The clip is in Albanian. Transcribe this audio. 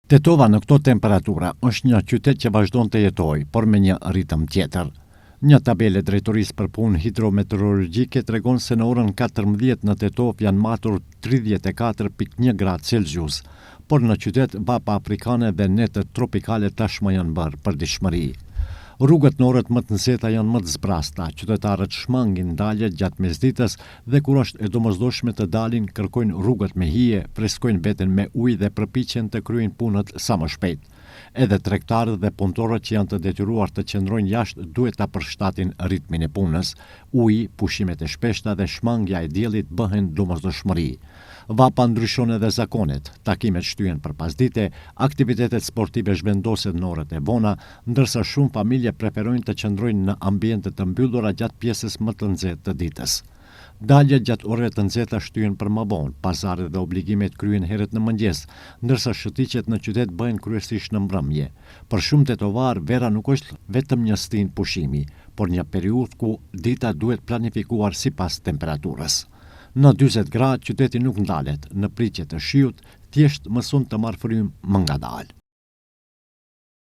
Tetova në këto temperatura është një qytet që vazhdon të jetojë, por me një ritëm tjetër. Një tabele drejtorisë për punë hidrometeorologjike tregon se në orën 14 në Tetov janë matur 34.1 gradë Celsius, por në qytet vapa afrikane dhe netët tropikale tashmë janë bërë përditshmëri. Rrugët në orët më të nxehta janë më të zbrasta, qytetarët shmangin daljet gjatë mesditës dhe kur është e domosdoshme të dalin, kërkojnë rrugët me hije, freskojnë veten me ujë dhe përpiqen të kryejnë punët sa më shpejt. Edhe tregtarët dhe punëtorët që janë të detyruar të qëndrojnë jashtë duhet ta përshtatin ritmin e punës. Uji, pushimet e shpeshta dhe shmangja e diellit bëhen domosdoshmëri. Vapa ndryshon edhe zakonet, takimet shtyhen për pasdite, aktivitetet sportive zhvendosen në orët e vona, ndërsa shumë familje preferojnë të qëndrojnë në ambiente të mbyllura gjatë pjesës më të nxehtë të ditës. Daljet gjatë orëve të nxehta shtyhen për më vonë, pazaret dhe obligimet kryhen herët në mëngjes, ndërsa shëtiqet në qytet bëhen kryesisht në mbrëmje. Për shumë tetovar, vera nuk është vetëm një stin pushimi, por një periudhë ku dita duhet planifikuar sipas temperaturës. Në 40 gradë qyteti nuk ndalet, në pritje të shiut, thjesht mëson të marrë frymë më ngadalë.